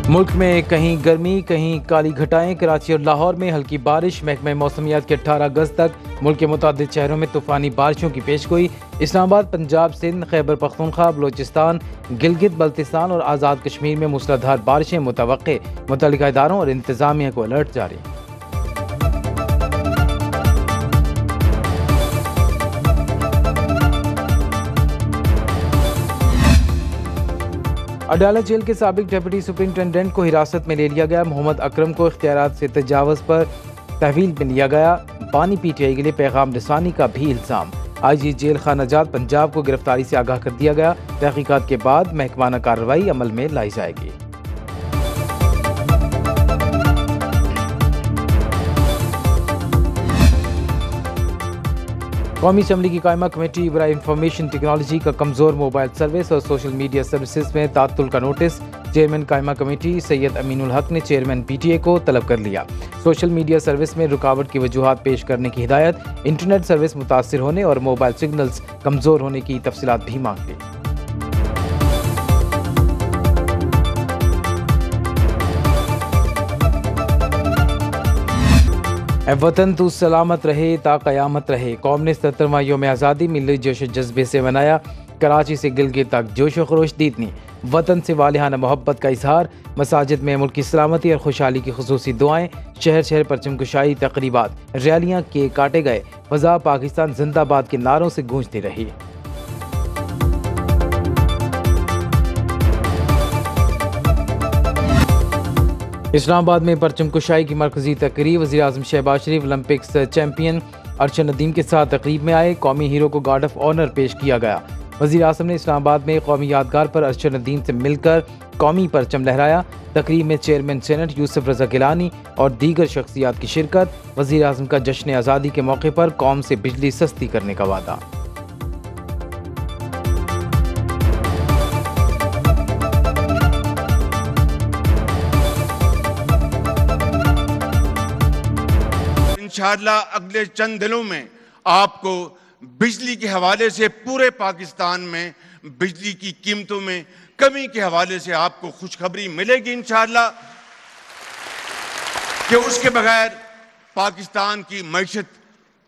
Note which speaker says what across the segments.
Speaker 1: मुल्क में कहीं गर्मी कहीं काली घटाएं। कराची और लाहौर में हल्की बारिश। महकमा मौसमियात के 18 अगस्त तक मुल्क के मुतादिद शहरों में तूफानी बारिशों की पेशगोई। इस्लामाबाद, पंजाब, सिंध, खैबर पख्तूनख्वा, बलोचिस्तान, गिलगित बल्तिस्तान और आज़ाद कश्मीर में मूसलाधार बारिशें मुतवक्के। मुतल्लिका इदारों और इंतजामिया को अलर्ट जारी। अडालत जेल के साबिक डिप्टी सुपरिंटेंडेंट को हिरासत में ले लिया गया। मोहम्मद अकरम को इख्तियारात से तजावुज़ पर तहवील में लिया गया। बानी पीटीआई के लिए पैगाम रसानी का भी इल्ज़ाम। आईजी जेल खानाजात पंजाब को गिरफ्तारी से आगाह कर दिया गया। तहकीकात के बाद महकमाना कार्रवाई अमल में लाई जाएगी। कौमी असम्बली की कायमा कमेटी बराए इंफॉर्मेशन टेक्नोलॉजी का कमज़ोर मोबाइल सर्विस और सोशल मीडिया सर्विसेज में तात्तुल का नोटिस। चेयरमैन कायमा कमेटी सैयद अमीनुल हक ने चेयरमैन पीटीए को तलब कर लिया। सोशल मीडिया सर्विस में रुकावट की वजूहात पेश करने की हिदायत। इंटरनेट सर्विस मुतासिर होने और मोबाइल सिग्नल्स कमज़ोर होने की तफसीलात भी मांग ली। वतन तू सलामत रहे ता क़यामत रहे। कौम ने 77वां यौम आज़ादी मिली जोश जज्बे से मनाया। कराची से गिलगित तक जोश व खरोश दीदनी। वतन से वालिहाना मोहब्बत का इजहार। मसाजिद में मुल्क की सलामती और खुशहाली की खुसूसी दुआएं। शहर शहर परचम कुशाई तकरीबात, रैलियाँ, केक काटे गए। फ़ज़ा पाकिस्तान जिंदाबाद के नारों से गूंजती रही। इस्लामाबाद में परचम कुशाई की मरकजी तकरीब। वज़ीर आज़म शहबाज शरीफ ओलंपिक्स चैंपियन अरशद नदीम के साथ तकरीब में आए। कौमी हीरो को गार्ड ऑफ ऑनर पेश किया गया। वज़ीर आज़म ने इस्लामाबाद में कौमी यादगार पर अरशद नदीम से मिलकर कौमी परचम लहराया। तकरीब में चेयरमैन सेनेट यूसुफ रज़ा गिलानी और दीगर शख्सियात की शिरकत। वज़ीर आज़म का जश्न आज़ादी के मौके पर कौम से बिजली सस्ती करने का वादा।
Speaker 2: इंशाअल्लाह अगले चंद दिनों में आपको बिजली के हवाले से पूरे पाकिस्तान में बिजली की कीमतों में कमी के हवाले से आपको खुशखबरी मिलेगी इंशाअल्लाह, कि उसके बगैर पाकिस्तान की मईशत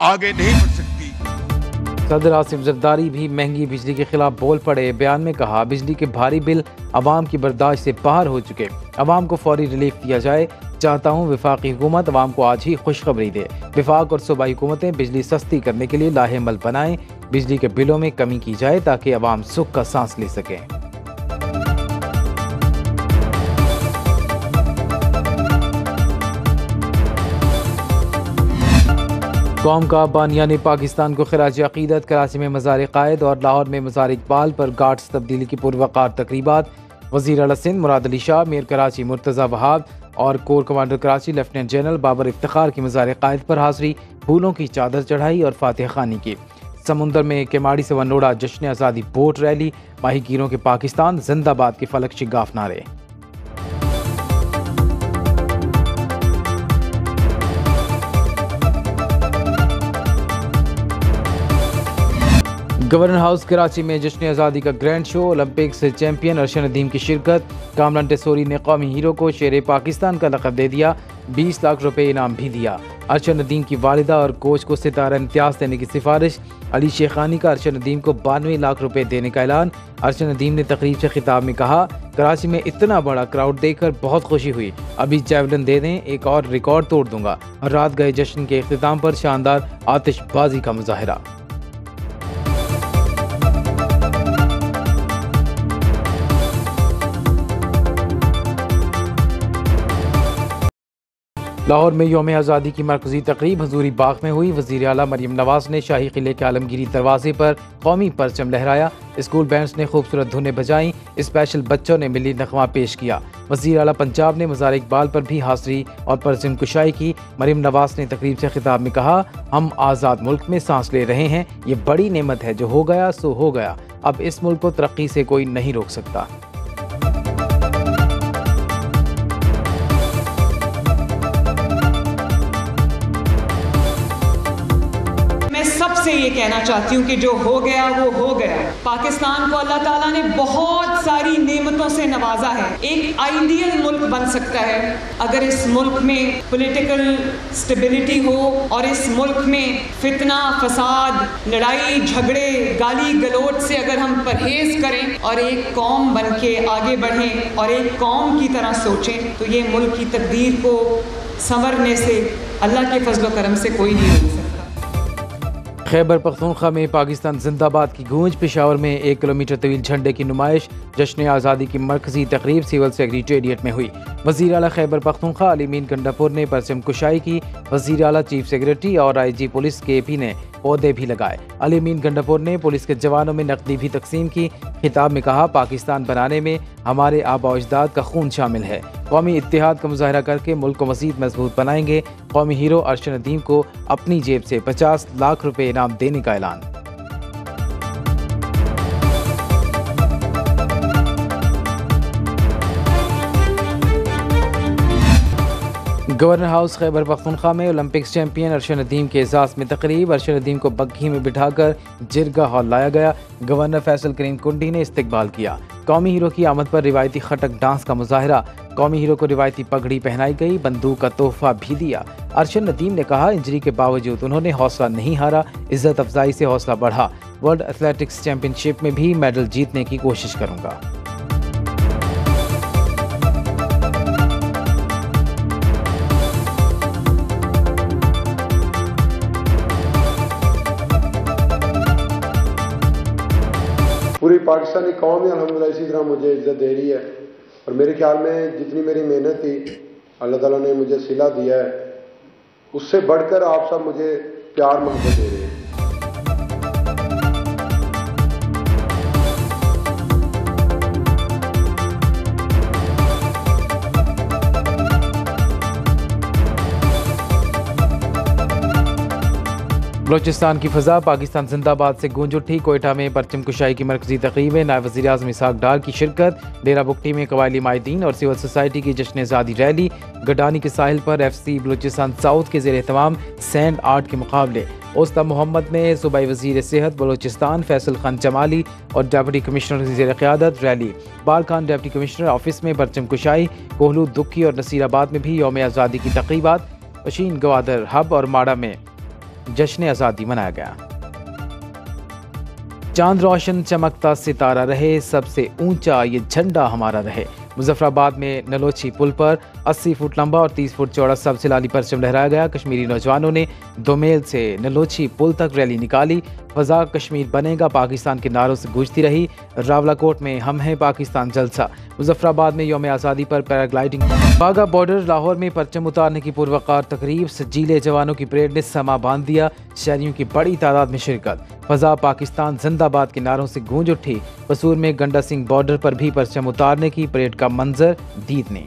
Speaker 2: आगे नहीं बढ़ सकती।
Speaker 1: सदर आसिफ जरदारी भी महंगी बिजली के खिलाफ बोल पड़े। बयान में कहा, बिजली के भारी बिल अवाम की बर्दाश्त से बाहर हो चुके। अवाम को फौरी रिलीफ दिया जाए। चाहता हूँ वफाकी हुकूमत अवाम को आज ही खुशखबरी दे। वफाक और सूबाई हुकूमतें बिजली सस्ती करने के लिए लाहेमल बनाएं। बिजली के बिलों में कमी की जाए ताकि अवाम सुख का सांस ले सकें। कौम का बानियान पाकिस्तान को खिराज अकीदत। कराची में मज़ार कायद और लाहौर में मज़ार इकबाल पर गार्ड्स तब्दीली की पुरवकार तकरीबात। वज़ीर आला सिंध मुराद अली शाह, मेयर कराची मुर्तज़ा वहाब और corps commander Karachi lieutenant general Babar Iftikhar की मज़ार कायद पर हाज़री। फूलों की चादर चढ़ाई और फातिहा खानी की। समुंदर में केमाड़ी से वनोड़ा जश्न आज़ादी बोट रैली। माहीगीरों के पाकिस्तान जिंदाबाद के फलक शिगाफ नारे। गवर्नर हाउस कराची में जश्न आज़ादी का grand show. Olympics champion Arshad Nadeem की शिरकत। कामरान टेसोरी ने कौमी हीरो को शेर पाकिस्तान का लक़ब दे दिया। 20 लाख रुपए इनाम भी दिया। अरशद नदीम की वालिदा और कोच को सितारा इम्तियाज देने की सिफारिश। अली शेखानी का अरशद नदीम को 92 लाख रुपए देने का ऐलान। अरशद नदीम ने तकरीब से खिताब में कहा, कराची में इतना बड़ा क्राउड देखकर बहुत खुशी हुई। अभी जैवलिन दे दें, एक और रिकॉर्ड तोड़ दूंगा। और रात गए जश्न के इख्तिताम पर शानदार आतिशबाजी का मुजाहरा। लाहौर में यौम आज़ादी की मरकजी तकरीब हजूरी बाग में हुई। वज़ीर आला मरीम नवाज ने शाही किले के आलमगीरी दरवाजे पर कौमी परचम लहराया। स्कूल बैंड्स ने खूबसूरत धुनें बजाईं। स्पेशल बच्चों ने मिली नगमा पेश किया। वज़ीर आला पंजाब ने मज़ार इकबाल पर भी हाज़री और परचम कुशाई की। मरीम नवाज ने तकरीब से खिताब में कहा, हम आज़ाद मुल्क में सांस ले रहे हैं। ये बड़ी नेमत है, जो हो गया सो हो गया। अब इस मुल्क को तरक्की से कोई नहीं रोक सकता।
Speaker 3: सबसे से ये कहना चाहती हूँ कि जो हो गया वो हो गया। पाकिस्तान को अल्लाह ताला ने बहुत सारी नेमतों से नवाजा है। एक आइडियल मुल्क बन सकता है अगर इस मुल्क में पॉलिटिकल स्टेबिलिटी हो और इस मुल्क में फितना, फसाद, लड़ाई झगड़े, गाली गलौज से अगर हम परहेज करें और एक कौम बन के आगे बढ़ें और एक कौम की तरह सोचें, तो ये मुल्क की तकदीर को संवरने से अल्लाह के फजल करम से कोई नहीं रोक सकता।
Speaker 1: खैबर पख्तूनख्वा में पाकिस्तान जिंदाबाद की गूंज। पेशावर में 1 किलोमीटर तवील झंडे की नुमाइश। जश्न आज़ादी की मरकजी तकरीब सिविल सेक्रेटेरिएट में हुई। वज़ीर आला खैबर पख्तूनख्वा अली मीन गंडापुर ने परचम कुशाई की। वज़ीर आला, चीफ सेक्रेटरी और IG पुलिस KP ने पौधे भी लगाए। अली मीन गंडापुर ने पुलिस के जवानों में नकदी भी तकसीम की। खिताब में कहा, पाकिस्तान बनाने में हमारे आबा अजदाद का खून शामिल है। कौमी इत्तेहाद का मुजाहरा करके मुल्क को मज़ीद मजबूत बनाएंगे। कौमी हीरो अरशद नदीम को अपनी जेब से 50 लाख रुपए इनाम देने का ऐलान। गवर्नर हाउस खैबर पख्तूनख्वा में ओलंपिक्स चैंपियन अरशद नदीम के एजाज़ में तकरीब। अरशद नदीम को बग्घी में बिठाकर जिरगा हॉल लाया गया। गवर्नर फैसल करीम कुंडी ने इस्तकबाल किया। कौमी हीरो की आमद पर रिवायती खटक डांस का मुजाहरा। कौमी हीरो को रिवायती पगड़ी पहनाई गई। बंदूक का तोहफा भी दिया। अरशद नदीम ने कहा, इंजरी के बावजूद उन्होंने हौसला नहीं हारा, इज्जत अफजाई से हौसला बढ़ा। वर्ल्ड एथलेटिक्स चैंपियनशिप में भी मेडल जीतने की कोशिश करूंगा।
Speaker 4: पूरी पाकिस्तानी कौम ही अल्हम्दुलिल्लाह इसी तरह मुझे इज्जत दे रही है और मेरे ख्याल में जितनी मेरी मेहनत थी अल्लाह ताला ने मुझे सिला दिया है, उससे बढ़कर आप सब मुझे प्यार मोहब्बत दे रहे हैं।
Speaker 1: बलोचिस्तान की फ़ज़ा पाकिस्तान जिंदाबाद से गूंज उठी। कोयटा में परचम कुशाई की मरकजी तकरीबें। नायब वज़ीर आज़म इसहाक डार की शिरकत। डेरा बुगटी में कबायली माहिदीन और सिविल सोसाइटी की जश्न आज़ादी रैली। गडानी के साहिल पर FC बलोचिस्तान साउथ के ज़ेर एहतमाम सैंड आर्ट के मुकाबले। उस्ता मोहम्मद ने सूबाई वज़ीर सेहत बलोचिस्तान फैसल खान जमाली और डिप्टी कमिश्नर की ज़ेर क़यादत रैली। बाल खान डिप्टी कमिश्नर ऑफिस में परचम कुशाई। कोहलू, दुक्की और नसीराबाद में भी यौम आज़ादी की तक़रीबात। पशीन गवादर हब और माड़ा में जश्न आज़ादी मनाया गया। चांद रोशन चमकता सितारा रहे, सबसे ऊंचा ये झंडा हमारा रहे। मुजफ्फराबाद में नलोची पुल पर 80 फुट लंबा और 30 फुट चौड़ा सबसिलाली परचम लहराया गया। कश्मीरी नौजवानों ने दोमेल से नलोची पुल तक रैली निकाली। फ़ज़ा कश्मीर बनेगा पाकिस्तान के नारों से गूंजती रही। रावलाकोट में हम हैं पाकिस्तान जलसा। मुजफ्फराबाद में यौम आज़ादी पर पैराग्लाइडिंग। बागा बॉर्डर लाहौर में परचम उतारने की पुरवकार तकरीब। सजीले जवानों की परेड ने समा बांध दिया। शहरियों की बड़ी तादाद में शिरकत। फ़ज़ा पाकिस्तान जिंदाबाद के नारों से गूंज उठी। कसूर में गंडा सिंह बॉर्डर पर भी परचम उतारने की परेड का मंजर दीद ने।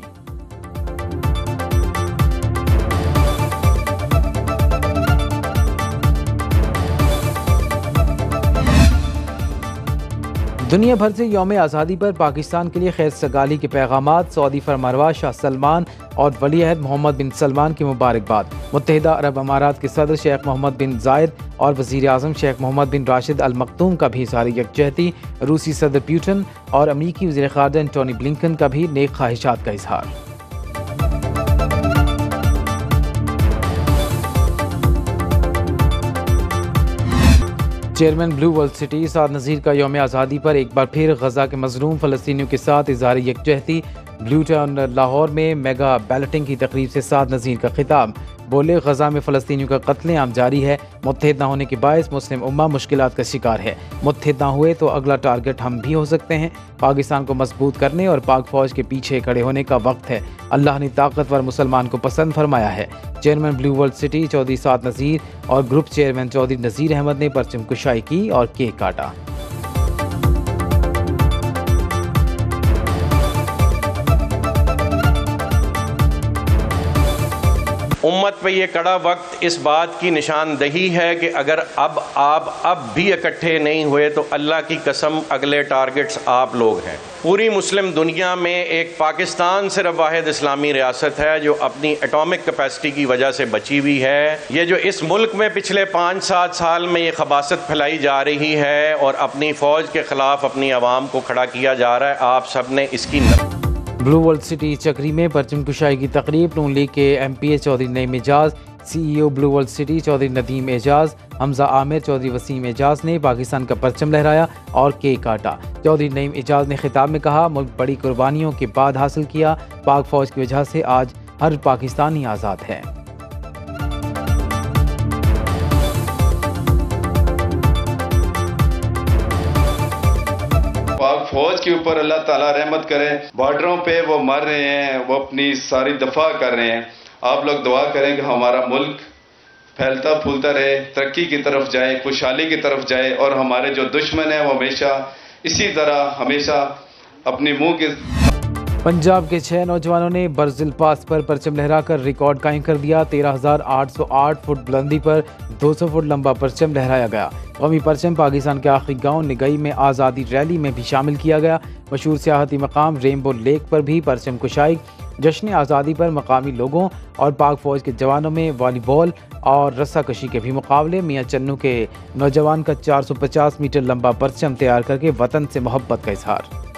Speaker 1: दुनिया भर से यौम आज़ादी पर पाकिस्तान के लिए खैर सगाली के पैगामात। सऊदी फरमानरवा शाह सलमान और वली अहद मोहम्मद बिन सलमान की मुबारकबाद। मुत्तहिदा अरब अमारात के सदर शेख मोहम्मद बिन जायद और वज़ीर आज़म शेख मोहम्मद बिन राशिद अल मखतूम का भी इज़हार यकजहती। रूसी सदर पुतिन और अमरीकी वज़ीर ख़ारजा एंटोनी ब्लिंकन का भी नेक ख्वाहिशात का इज़हार। चेयरमैन ब्लू वर्ल्ड सिटी साद नज़ीर का यौम आज़ादी पर एक बार फिर गजा के मजलूम फ़लस्तीनियों के साथ इज़हार यकजहती। ब्लू टाउन लाहौर में मेगा बैलेटिंग की तकरीब से साद नज़ीर का खिताब। बोले, गजा में फ़लस्तीनियों का कत्लेआम जारी है। मुत्तहिद न होने के बायस मुस्लिम उम्मा मुश्किलात का शिकार है। मुत्तहिद न हुए तो अगला टारगेट हम भी हो सकते हैं। पाकिस्तान को मजबूत करने और पाक फौज के पीछे खड़े होने का वक्त है। अल्लाह ने ताकतवर मुसलमान को पसंद फरमाया है। Chairman blue world city Chaudhry Saad Nazir और ग्रुप चेयरमैन चौधरी नज़ीर अहमद ने परचम कुशाई की और केक काटा।
Speaker 5: उम्मत पे ये कड़ा वक्त इस बात की निशानदही है कि अगर अब भी इकट्ठे नहीं हुए तो अल्लाह की कसम अगले टारगेट्स आप लोग हैं। पूरी मुस्लिम दुनिया में एक पाकिस्तान सिर्फ वाहिद इस्लामी रियासत है जो अपनी एटॉमिक कैपेसिटी की वजह से बची हुई है। ये जो इस मुल्क में पिछले 5-7 साल में ये खबासत फैलाई जा रही है और अपनी फ़ौज के ख़िलाफ़ अपनी आवाम को खड़ा किया जा रहा है, आप सब ने इसकी
Speaker 1: ब्लू वर्ल्ड सिटी चक्री में परचम कुशाई की तकरीब नून लीग के MPA Chaudhry Naeem Ejaz, CEO blue world city Chaudhry Nadeem Ejaz, Hamza Aamir, Chaudhry Waseem Ejaz ने पाकिस्तान का परचम लहराया और केक काटा। चौधरी नईम एजाज ने खिताब में कहा, मुल्क बड़ी कुर्बानियों के बाद हासिल किया, पाक फौज की वजह से आज हर पाकिस्तानी आज़ाद है।
Speaker 6: पाक फौज के ऊपर अल्लाह ताला रहमत करे। बॉर्डरों पे वो मर रहे हैं, वो अपनी सारी दफा कर रहे हैं। आप लोग दुआ करें कि हमारा मुल्क फैलता फूलता रहे, तरक्की की तरफ जाए, खुशहाली की तरफ जाए और हमारे जो दुश्मन हैं वो हमेशा इसी तरह हमेशा अपनी मुंह के।
Speaker 1: पंजाब के 6 नौजवानों ने बर्जिल पास पर परचम लहराकर रिकॉर्ड कायम कर दिया। 13,808 फुट बुलंदी पर 200 फुट लंबा परचम लहराया गया। कौमी परचम पाकिस्तान के आखिरी गांव निगई में आज़ादी रैली में भी शामिल किया गया। मशहूर सियाहती मकाम रेनबो लेक पर भी परचम कुशाई। जश्न आज़ादी पर मकामी लोगों और पाक फौज के जवानों में वॉलीबॉल और रस्साकशी के भी मुकाबले। मियाँ चन्नू के नौजवान का 450 मीटर लंबा परचम तैयार करके वतन से मोहब्बत का इजहार।